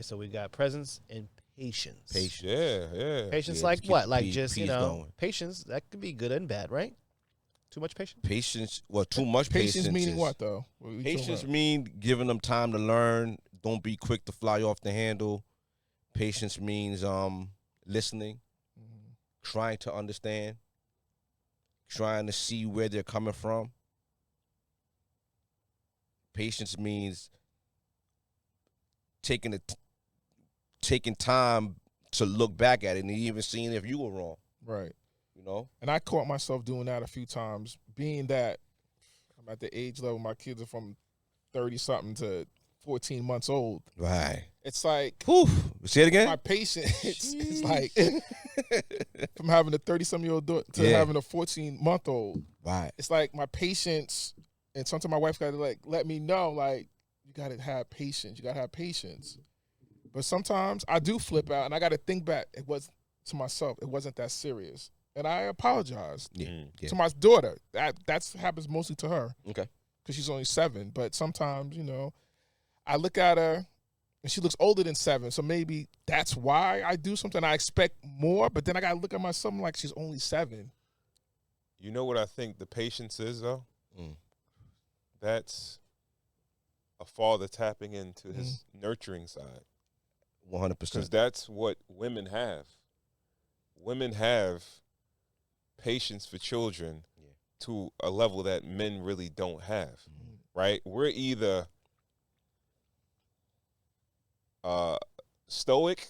right? So we got presence and patience. Patience. Yeah. Patience, Yeah, like just keep what? the Like P- just P's going. patience. That could be good and bad, right? Too much patience. Patience. Well, too much Patience patience. meaning is, what though? What are we talking Patience about? mean giving them time to learn. Don't be quick to fly off the handle. Patience means listening, Mhm. trying to understand, trying to see where they're coming from. Patience means taking taking time to look back at it and even seeing if you were wrong. Right. You know. And I caught myself doing that a few times, being that I'm at the age level, my kids are from 30 something to 14 months old. Right. It's like, Whew. Say it again. my patience is like from having a 30-some-year-old to Yeah. having a 14-month-old. Right. It's like my patience, and sometimes my wife got to like let me know, like, you got to have patience. You got to have patience. But sometimes I do flip out, and I got to think back. It was to myself. It wasn't that serious, and I apologized Yeah. Yeah. to my daughter. That's happens mostly to her. Okay. Because she's only 7. But sometimes, I look at her, and she looks older than 7. So maybe that's why I do something. I expect more, but then I got to look at myself like she's only 7. You know what I think the patience is, though? Mm. That's a father tapping into his nurturing side. 100%. Because that's what women have. Women have patience for children to a level that men really don't have, right? We're either stoic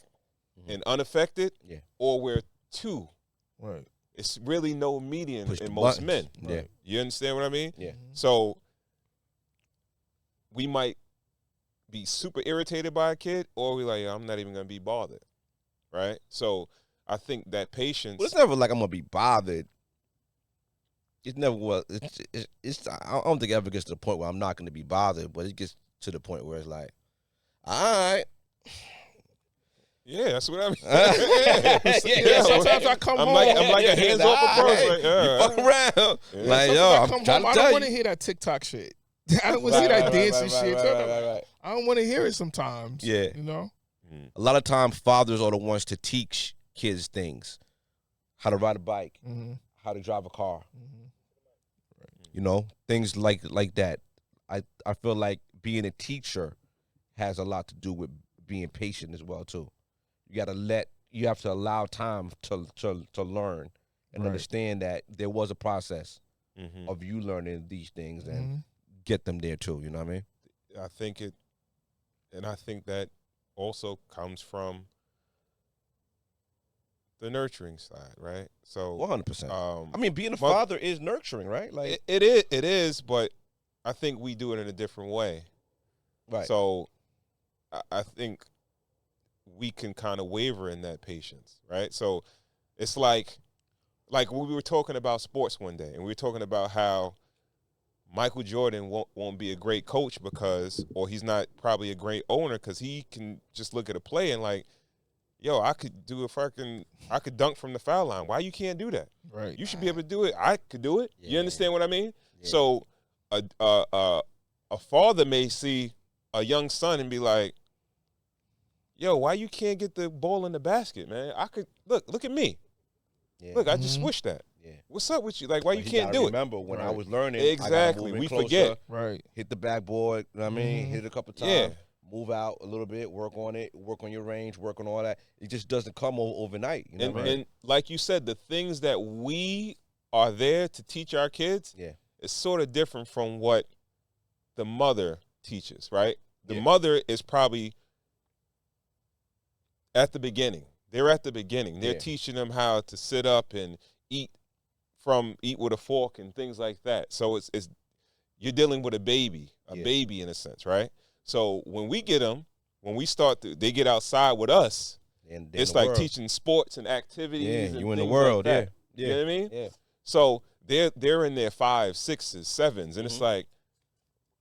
and unaffected, or we're two. Right. It's really no median Push in the most buttons. men. Yeah. You understand what I mean? Yeah. So we might be super irritated by a kid, or we like, I'm not even gonna be bothered, right? So I think that patience. Well, it's never like I'm gonna be bothered. It's never well. It's. I don't think it ever gets to the point where I'm not gonna be bothered, but it gets to the point where it's like, all right. Yeah, that's what I mean. Yeah, sometimes I come I'm home. like a hands-off approach. Like, You fuck around. Yeah. Like, Sometimes yo, I I'm come trying home, I to don't tell want to you. hear that TikTok shit. I don't want to see that dancing shit. Right. I don't want to hear it sometimes. Yeah. You know? A lot of times, fathers are the ones to teach kids things, how to ride a bike, how to drive a car. You know, things like that. I feel like being a teacher has a lot to do with being patient as well too. You have to allow time to learn and understand that there was a process of you learning these things and get them there too. You know what I mean? I think that also comes from the nurturing side, right? So 100%. I mean, being a father is nurturing, right? Like it is, but I think we do it in a different way. Right. So I think we can kind of waver in that patience, right? So it's like when we were talking about sports one day, and we were talking about how Michael Jordan won't be a great coach or he's not probably a great owner because he can just look at a play and like, yo, I could dunk from the foul line. Why you can't do that? Right. You should be able to do it. I could do it. Yeah. You understand what I mean? Yeah. So a father may see a young son and be like, yo, why you can't get the ball in the basket, man? I could look at me. Yeah. Look, I just swished that. Yeah. What's up with you? Like, why But you can't do it? Remember when I Right. was learning, Exactly. I gotta move in We closer, forget. Right. hit the backboard. You know what I mean? Hit it a couple times. Yeah. Move out a little bit. Work on it. Work on your range. Work on all that. It just doesn't come overnight. You know what I mean? And like you said, the things that we are there to teach our kids Yeah. is sort of different from what the mother teaches, right? The Yeah. mother is probably at the beginning. They're at the beginning. They're Yeah. teaching them how to sit up and eat with a fork and things like that. So it's you're dealing with a baby in a sense, right? So when we get them, when they get outside with us, And it's like teaching sports and activities. Yeah, and you in the things world, like that. yeah. You know what I mean? Yeah. So they're in their 5s, 6s, 7s, and it's like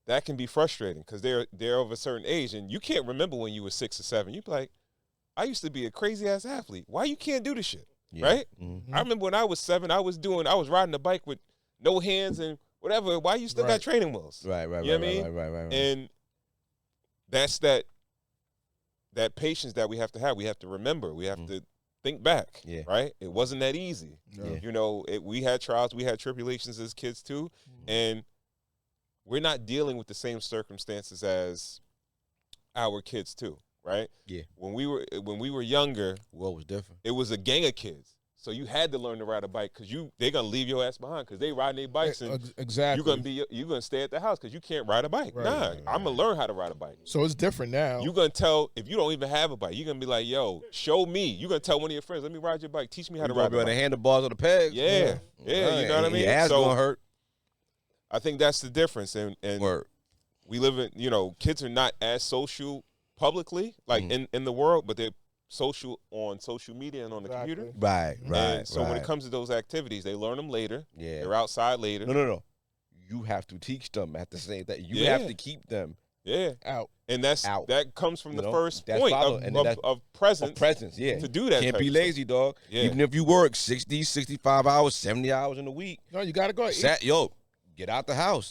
that can be frustrating because they're of a certain age, and you can't remember when you were 6 or 7. You be like, I used to be a crazy ass athlete. Why you can't do this shit? Yeah. Right? Mm-hmm. I remember when I was 7, I was riding a bike with no hands and whatever. Why you still got Right. training wheels? Right. You know what I mean? Right. And that's that that patience that we have to remember. We have to think back, Yeah. right? It wasn't that easy. No. You know, we had trials, we had tribulations as kids too, and we're not dealing with the same circumstances as our kids too, right? Yeah. When we were younger, World was different. it was a gang of kids. So you had to learn to ride a bike because they're gonna leave your ass behind because they riding their bikes and Exactly. you're gonna stay at the house because you can't ride a bike. Right, nah, right, I'm gonna learn how to ride a bike. So it's different now. You're gonna tell if you don't even have a bike, you're gonna be like, yo, show me. You're gonna tell one of your friends, let me ride your bike. Teach me how to ride be on the the bike. handlebars or the pegs. Yeah, you know what I mean? Your ass So gonna hurt. I think that's the difference. And Word. we live in, kids are not as social publicly, like in the world, but they're social on social media and on the computer. Right. And so when it comes to those activities, they learn them later. Yeah. They're outside later. No. You have to teach them at the same time. You have to keep them out. And that comes from the first point of presence. Yeah. To do that. Can't be lazy, dog. Yeah. Even if you work 60, 65 hours, 70 hours in a week. No, you gotta go. Get out the house.